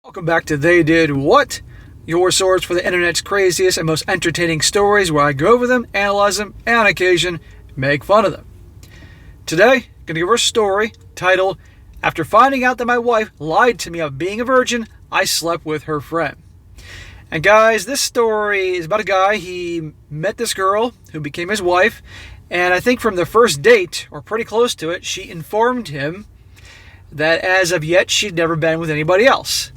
Welcome back to They Did What? Your source for the internet's craziest and most entertaining stories where I go over them, analyze them, and on occasion, make fun of them. Today, I'm going to give her a story titled, After Finding Out That My Wife Lied to Me of Being a Virgin, I Slept With Her Friend. And guys, this story is about a guy. He met this girl who became his wife, and I think from the first date, or pretty close to it, she informed him that as of yet, she'd never been with anybody else.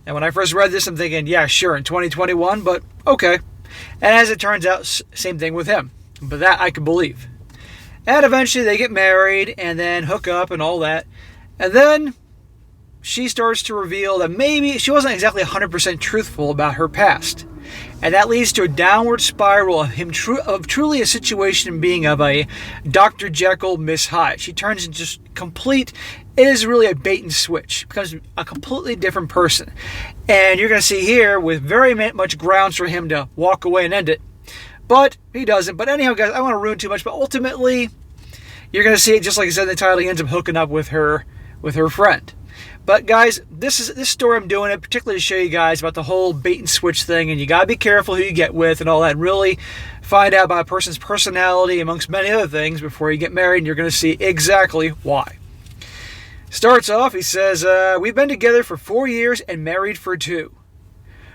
And when I first read this, I'm thinking, yeah, sure, in 2021, but okay. And as it turns out, same thing with him. But that I can believe. And eventually they get married and then hook up and all that. And then she starts to reveal that maybe she wasn't exactly 100% truthful about her past. And that leads to a downward spiral of him truly a situation being of a Dr. Jekyll, Miss Hyde. She turns into just complete. It is really a bait and switch. Becomes a completely different person. And you're going to see here with very much grounds for him to walk away and end it. But he doesn't. But anyhow, guys, I don't want to ruin too much. But ultimately, you're going to see it just like I said in the title. He ends up hooking up with her friend. But guys, this story I'm doing it particularly to show you guys about the whole bait and switch thing, and you gotta be careful who you get with and all that. And really find out about a person's personality amongst many other things before you get married, and you're gonna see exactly why. Starts off, he says, we've been together for 4 years and married for 2.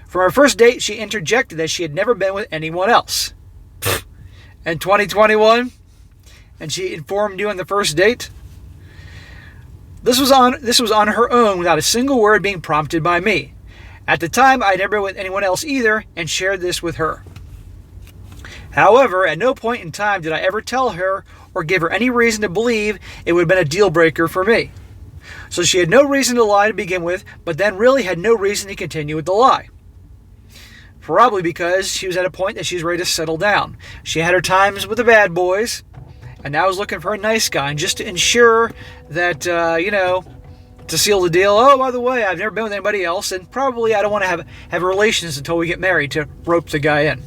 From our first date, she interjected that she had never been with anyone else. In 2021, and she informed you on the first date. This was on her own without a single word being prompted by me. At the time, I had never been with anyone else either and shared this with her. However, at no point in time did I ever tell her or give her any reason to believe it would have been a deal breaker for me. So she had no reason to lie to begin with, but then really had no reason to continue with the lie. Probably because she was at a point that she was ready to settle down. She had her times with the bad boys, and now was looking for a nice guy, and just to ensure that, to seal the deal, oh, by the way, I've never been with anybody else, and probably I don't want to have relations until we get married to rope the guy in.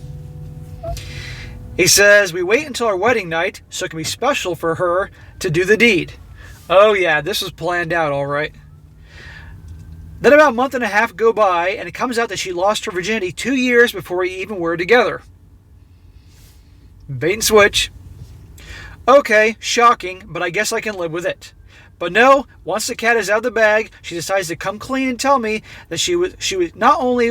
He says, we wait until our wedding night, so it can be special for her to do the deed. Oh yeah, this was planned out, all right. Then about a month and a half go by, and it comes out that she lost her virginity 2 years before we even were together. Bait and switch. Okay, shocking, but I guess I can live with it. But no, once the cat is out of the bag, she decides to come clean and tell me that she was not only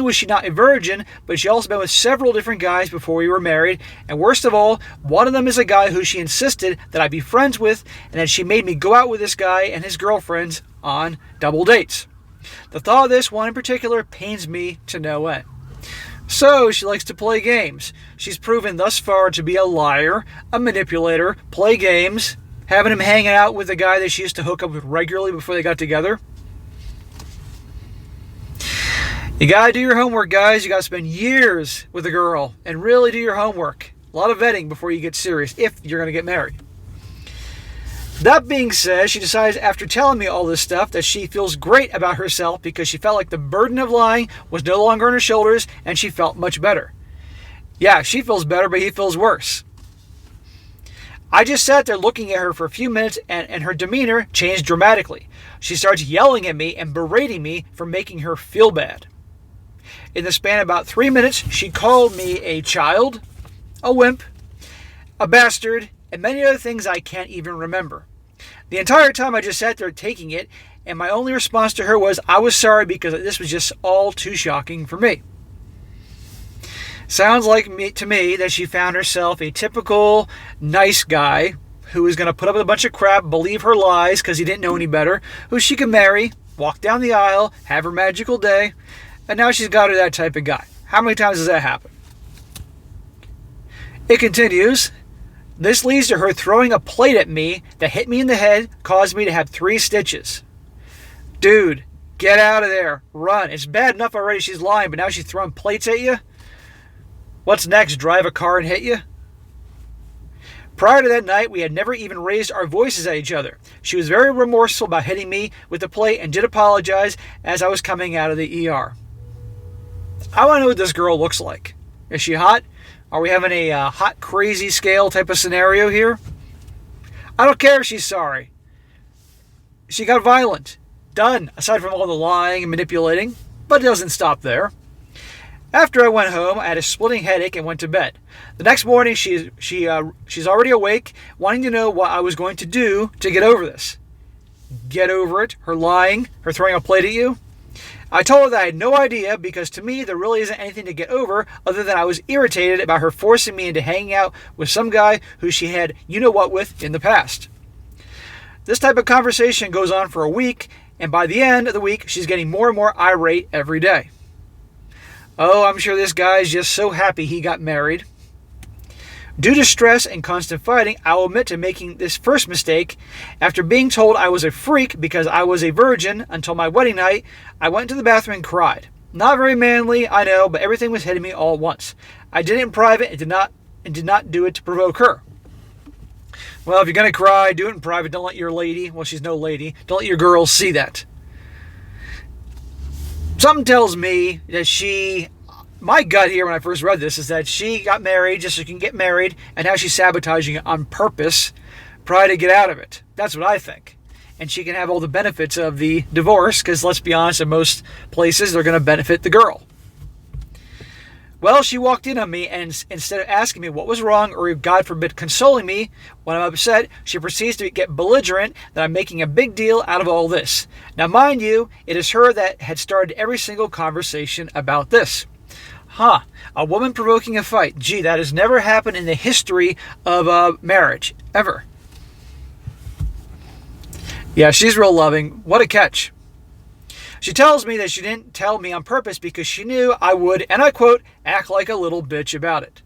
was she not a virgin, but she also been with several different guys before we were married, and worst of all, one of them is a guy who she insisted that I be friends with, and that she made me go out with this guy and his girlfriends on double dates. The thought of this one in particular pains me to no end. So, she likes to play games. She's proven thus far to be a liar, a manipulator, play games, having him hanging out with a guy that she used to hook up with regularly before they got together. You gotta do your homework, guys. You gotta spend years with a girl and really do your homework. A lot of vetting before you get serious, if you're gonna get married. That being said, she decides after telling me all this stuff that she feels great about herself because she felt like the burden of lying was no longer on her shoulders and she felt much better. Yeah, she feels better, but he feels worse. I just sat there looking at her for a few minutes and her demeanor changed dramatically. She starts yelling at me and berating me for making her feel bad. In the span of about 3 minutes, she called me a child, a wimp, a bastard, and many other things I can't even remember. The entire time I just sat there taking it, and my only response to her was, I was sorry because this was just all too shocking for me. Sounds like to me that she found herself a typical nice guy who was going to put up with a bunch of crap, believe her lies because he didn't know any better, who she could marry, walk down the aisle, have her magical day, and now she's got her that type of guy. How many times does that happen? It continues. This leads to her throwing a plate at me that hit me in the head, caused me to have 3 stitches. Dude, get out of there. Run. It's bad enough already she's lying, but now she's throwing plates at you? What's next? Drive a car and hit you? Prior to that night, we had never even raised our voices at each other. She was very remorseful about hitting me with the plate and did apologize as I was coming out of the ER. I want to know what this girl looks like. Is she hot? Are we having a hot, crazy scale type of scenario here? I don't care if she's sorry. She got violent. Done, aside from all the lying and manipulating. But it doesn't stop there. After I went home, I had a splitting headache and went to bed. The next morning, she's already awake, wanting to know what I was going to do to get over this. Get over it? Her lying? Her throwing a plate at you? I told her that I had no idea, because to me there really isn't anything to get over other than I was irritated about her forcing me into hanging out with some guy who she had you-know-what with in the past. This type of conversation goes on for a week, and by the end of the week, she's getting more and more irate every day. Oh, I'm sure this guy's just so happy he got married. Due to stress and constant fighting, I will admit to making this first mistake. After being told I was a freak because I was a virgin until my wedding night, I went to the bathroom and cried. Not very manly, I know, but everything was hitting me all at once. I did it in private and did not do it to provoke her. Well, if you're going to cry, do it in private. Don't let your lady, well, she's no lady, don't let your girls see that. Something tells me that my gut here when I first read this is that she got married just so she can get married, and now she's sabotaging it on purpose, probably to get out of it. That's what I think. And she can have all the benefits of the divorce, because let's be honest, in most places they're going to benefit the girl. Well, she walked in on me, and instead of asking me what was wrong, or God forbid consoling me when I'm upset, she proceeds to get belligerent that I'm making a big deal out of all this. Now, mind you, it is her that had started every single conversation about this. A woman provoking a fight. Gee, that has never happened in the history of marriage, ever. Yeah, she's real loving. What a catch. She tells me that she didn't tell me on purpose because she knew I would, and I quote, act like a little bitch about it.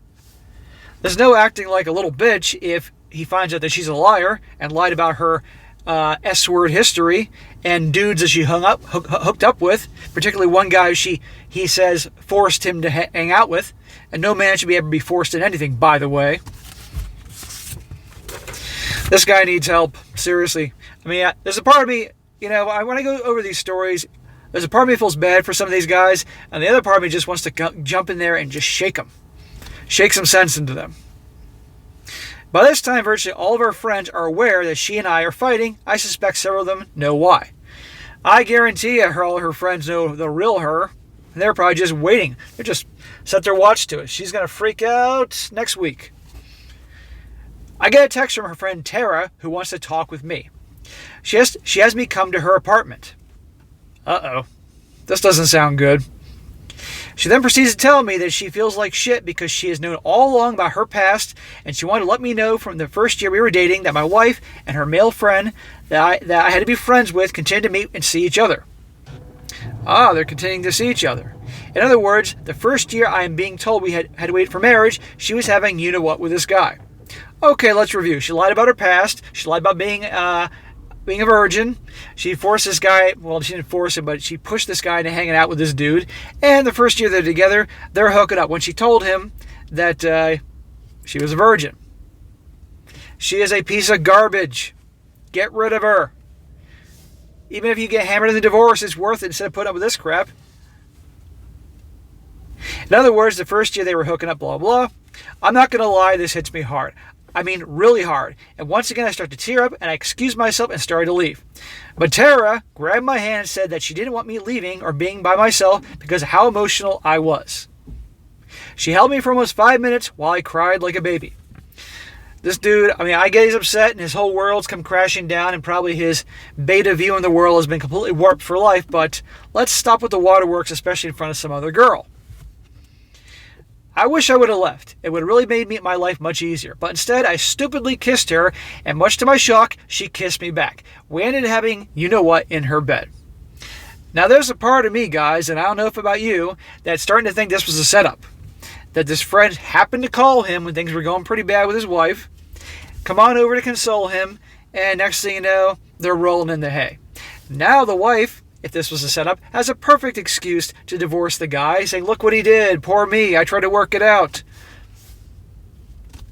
There's no acting like a little bitch if he finds out that she's a liar and lied about her S-word history and dudes that she hooked up with, particularly one guy he says forced him to hang out with, and no man should ever be forced in anything, by the way. This guy needs help, seriously. I mean, there's a part of me, when I go over these stories, there's a part of me that feels bad for some of these guys, and the other part of me just wants to jump in there and just shake them. Shake some sense into them. By this time, virtually all of her friends are aware that she and I are fighting. I suspect several of them know why. I guarantee you all her friends know the real her, and they're probably just waiting. They just set their watch to it. She's going to freak out next week. I get a text from her friend Tara, who wants to talk with me. She has me come to her apartment. Uh-oh. This doesn't sound good. She then proceeds to tell me that she feels like shit because she has known all along about her past, and she wanted to let me know from the first year we were dating that my wife and her male friend that I had to be friends with continued to meet and see each other. They're continuing to see each other. In other words, the first year I am being told we had to wait for marriage, she was having you-know-what with this guy. Okay, let's review. She lied about her past. She lied about being a virgin. She forced this guy, well, she didn't force him, but she pushed this guy into hanging out with this dude. And the first year they're together, they're hooking up when she told him that she was a virgin. She is a piece of garbage. Get rid of her. Even if you get hammered in the divorce, it's worth it instead of putting up with this crap. In other words, the first year they were hooking up, blah, blah. I'm not going to lie, this hits me hard. I mean, really hard. And once again, I start to tear up, and I excused myself and started to leave. But Tara grabbed my hand and said that she didn't want me leaving or being by myself because of how emotional I was. She held me for almost 5 minutes while I cried like a baby. This dude, I get he's upset and his whole world's come crashing down, and probably his beta view in the world has been completely warped for life, but let's stop with the waterworks, especially in front of some other girl. I wish I would have left. It would have really made my life much easier. But instead, I stupidly kissed her, and much to my shock, she kissed me back. We ended up having you-know-what in her bed. Now, there's a part of me, guys, and I don't know if about you, that's starting to think this was a setup. That this friend happened to call him when things were going pretty bad with his wife, come on over to console him, and next thing you know, they're rolling in the hay. Now the wife, if this was a setup, has a perfect excuse to divorce the guy, saying, look what he did, poor me, I tried to work it out.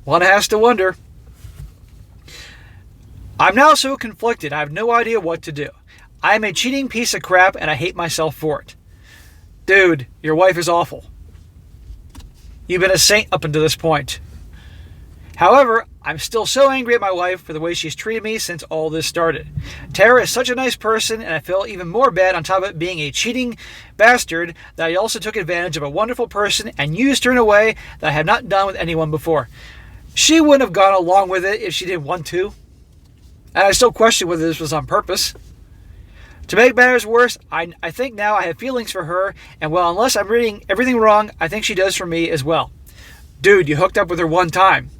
One has to wonder. I'm now so conflicted, I have no idea what to do. I am a cheating piece of crap, and I hate myself for it. Dude, your wife is awful. You've been a saint up until this point. However, I'm still so angry at my wife for the way she's treated me since all this started. Tara is such a nice person, and I feel even more bad on top of it being a cheating bastard that I also took advantage of a wonderful person and used her in a way that I have not done with anyone before. She wouldn't have gone along with it if she didn't want to. And I still question whether this was on purpose. To make matters worse, I think now I have feelings for her, and well, unless I'm reading everything wrong, I think she does for me as well. Dude, you hooked up with her one time.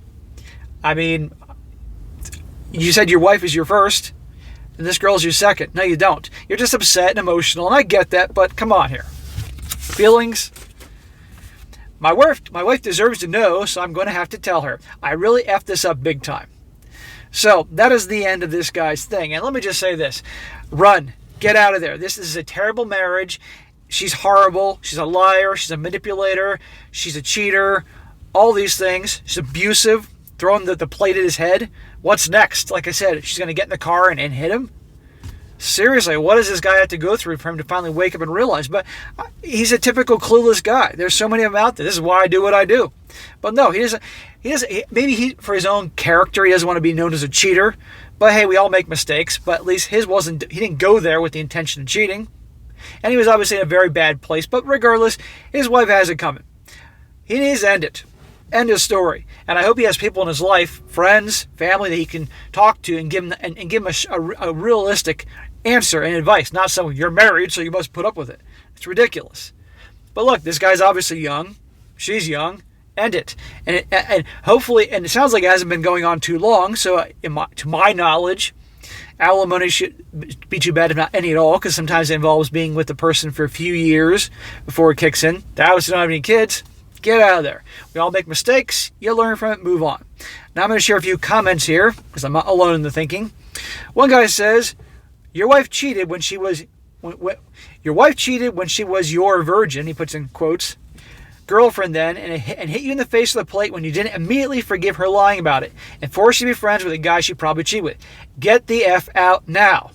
I mean, you said your wife is your first, and this girl's your second. No, you don't. You're just upset and emotional, and I get that, but come on here. Feelings? My wife deserves to know, so I'm going to have to tell her. I really effed this up big time. So, that is the end of this guy's thing. And let me just say this. Run. Get out of there. This is a terrible marriage. She's horrible. She's a liar. She's a manipulator. She's a cheater. All these things. She's abusive. Throwing the plate at his head. What's next? Like I said, she's going to get in the car and hit him? Seriously, what does this guy have to go through for him to finally wake up and realize? But he's a typical clueless guy. There's so many of them out there. This is why I do what I do. But no, he doesn't. Maybe for his own character, he doesn't want to be known as a cheater. But hey, we all make mistakes. But at least his wasn't. He didn't go there with the intention of cheating. And he was obviously in a very bad place. But regardless, his wife has it coming. He needs to end it. End his story. And I hope he has people in his life, friends, family that he can talk to and give him a realistic answer and advice. Not someone, you're married, so you must put up with it. It's ridiculous. But look, this guy's obviously young. She's young. End it. And hopefully, and it sounds like it hasn't been going on too long, so to my knowledge, alimony should be too bad if not any at all, because sometimes it involves being with the person for a few years before it kicks in. They obviously don't have any kids. Get out of there. We all make mistakes. You learn from it. Move on. Now I'm going to share a few comments here because I'm not alone in the thinking. One guy says, "Your wife cheated when she was your virgin." He puts in quotes. "Girlfriend then, and hit you in the face with a plate when you didn't immediately forgive her lying about it and force you to be friends with a guy she probably cheated with. Get the F out now.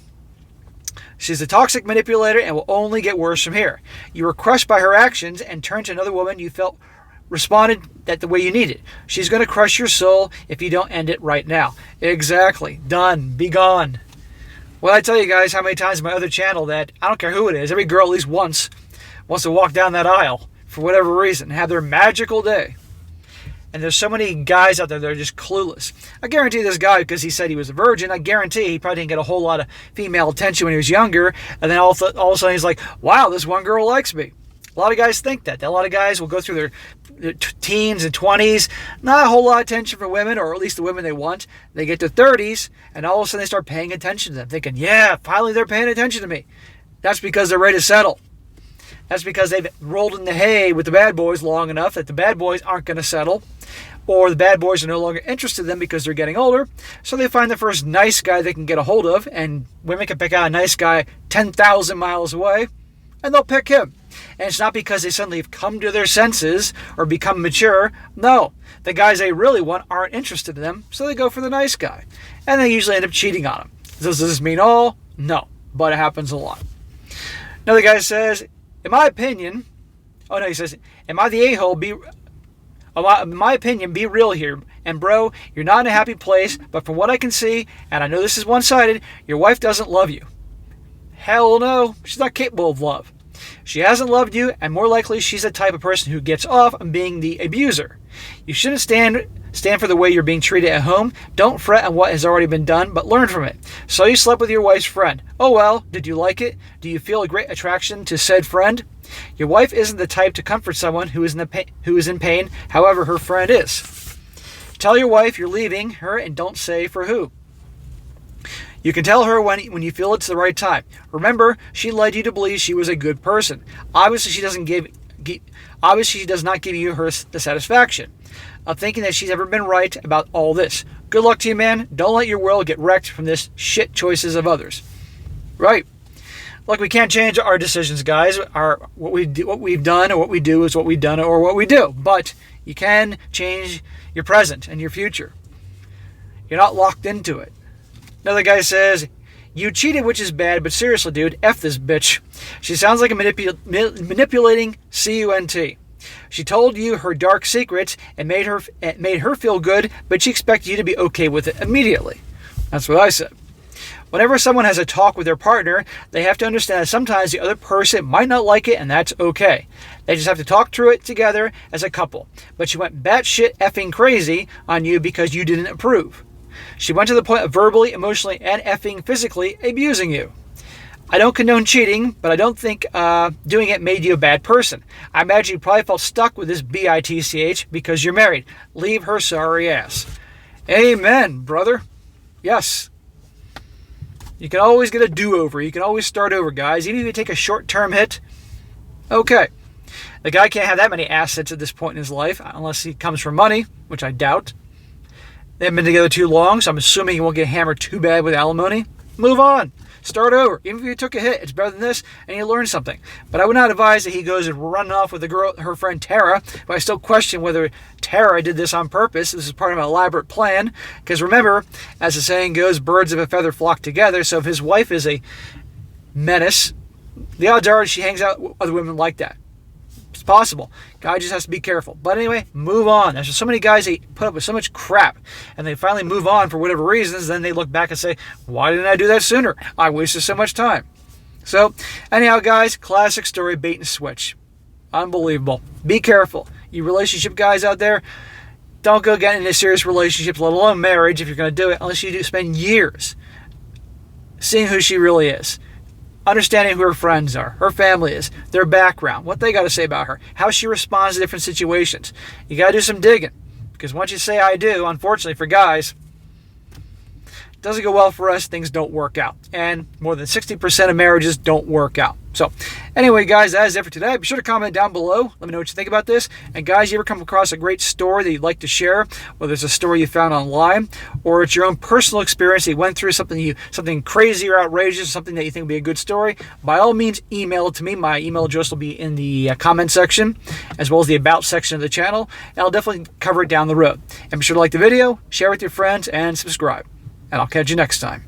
She's a toxic manipulator and will only get worse from here. You were crushed by her actions and turned to another woman you felt responded that the way you needed. She's going to crush your soul if you don't end it right now." Exactly. Done. Be gone. Well, I tell you guys how many times on my other channel that, I don't care who it is, every girl at least once wants to walk down that aisle for whatever reason and have their magical day. And there's so many guys out there that are just clueless. I guarantee this guy, because he said he was a virgin, I guarantee he probably didn't get a whole lot of female attention when he was younger. And then all of a sudden he's like, wow, this one girl likes me. A lot of guys think that. A lot of guys will go through their teens and 20s, not a whole lot of attention for women, or at least the women they want. They get to 30s, and all of a sudden they start paying attention to them, thinking, yeah, finally they're paying attention to me. That's because they're ready to settle. That's because they've rolled in the hay with the bad boys long enough that the bad boys aren't going to settle, or the bad boys are no longer interested in them because they're getting older, so they find the first nice guy they can get a hold of, and women can pick out a nice guy 10,000 miles away, and they'll pick him. And it's not because they suddenly have come to their senses or become mature. No, the guys they really want aren't interested in them, so they go for the nice guy. And they usually end up cheating on them. Does this mean all? No, but it happens a lot. Another guy says, in my opinion, he says, am I the a-hole? In my opinion, be real here. And bro, you're not in a happy place, but from what I can see, and I know this is one-sided, your wife doesn't love you. Hell no, she's not capable of love. She hasn't loved you, and more likely she's the type of person who gets off on being the abuser. You shouldn't stand for the way you're being treated at home. Don't fret on what has already been done, but learn from it. So you slept with your wife's friend. Oh well, did you like it? Do you feel a great attraction to said friend? Your wife isn't the type to comfort someone who is in pain, however her friend is. Tell your wife you're leaving her and don't say for who. You can tell her when you feel it's the right time. Remember, she led you to believe she was a good person. Obviously, she does not give you the satisfaction of thinking that she's ever been right about all this. Good luck to you, man. Don't let your world get wrecked from this shit choices of others. Right. Look, we can't change our decisions, guys. What we've done or what we do is what we've done or what we do. But you can change your present and your future. You're not locked into it. Another guy says, you cheated, which is bad, but seriously, dude, F this bitch. She sounds like a manipulating cunt. She told you her dark secrets and made her feel good, but she expected you to be okay with it immediately. That's what I said. Whenever someone has a talk with their partner, they have to understand that sometimes the other person might not like it, and that's okay. They just have to talk through it together as a couple. But she went batshit effing crazy on you because you didn't approve. She went to the point of verbally, emotionally, and effing physically abusing you. I don't condone cheating, but I don't think doing it made you a bad person. I imagine you probably felt stuck with this bitch because you're married. Leave her sorry ass. Amen, brother. Yes. You can always get a do-over. You can always start over, guys. Even if you take a short-term hit, okay. The guy can't have that many assets at this point in his life, unless he comes from money, which I doubt. They haven't been together too long, so I'm assuming he won't get hammered too bad with alimony. Move on. Start over. Even if you took a hit, it's better than this, and you learn something. But I would not advise that he goes and run off with the girl, her friend Tara, but I still question whether Tara did this on purpose. This is part of an elaborate plan. Because remember, as the saying goes, birds of a feather flock together. So if his wife is a menace, the odds are she hangs out with other women like that. It's possible. Guy just has to be careful. But anyway, move on. There's just so many guys that put up with so much crap, and they finally move on for whatever reasons. Then they look back and say, why didn't I do that sooner? I wasted so much time. So anyhow, guys, classic story, bait and switch. Unbelievable. Be careful. You relationship guys out there, don't go get into serious relationships, let alone marriage, if you're going to do it, unless you do spend years seeing who she really is. Understanding who her friends are, her family is, their background, what they got to say about her, how she responds to different situations. You got to do some digging. Because once you say I do, unfortunately for guys, it doesn't go well for us, things don't work out. And more than 60% of marriages don't work out. So anyway, guys, that is it for today. Be sure to comment down below. Let me know what you think about this. And guys, you ever come across a great story that you'd like to share, whether it's a story you found online or it's your own personal experience that you went through, something crazy or outrageous, something that you think would be a good story, by all means, email it to me. My email address will be in the comment section, as well as the about section of the channel. And I'll definitely cover it down the road. And be sure to like the video, share with your friends, and subscribe. And I'll catch you next time.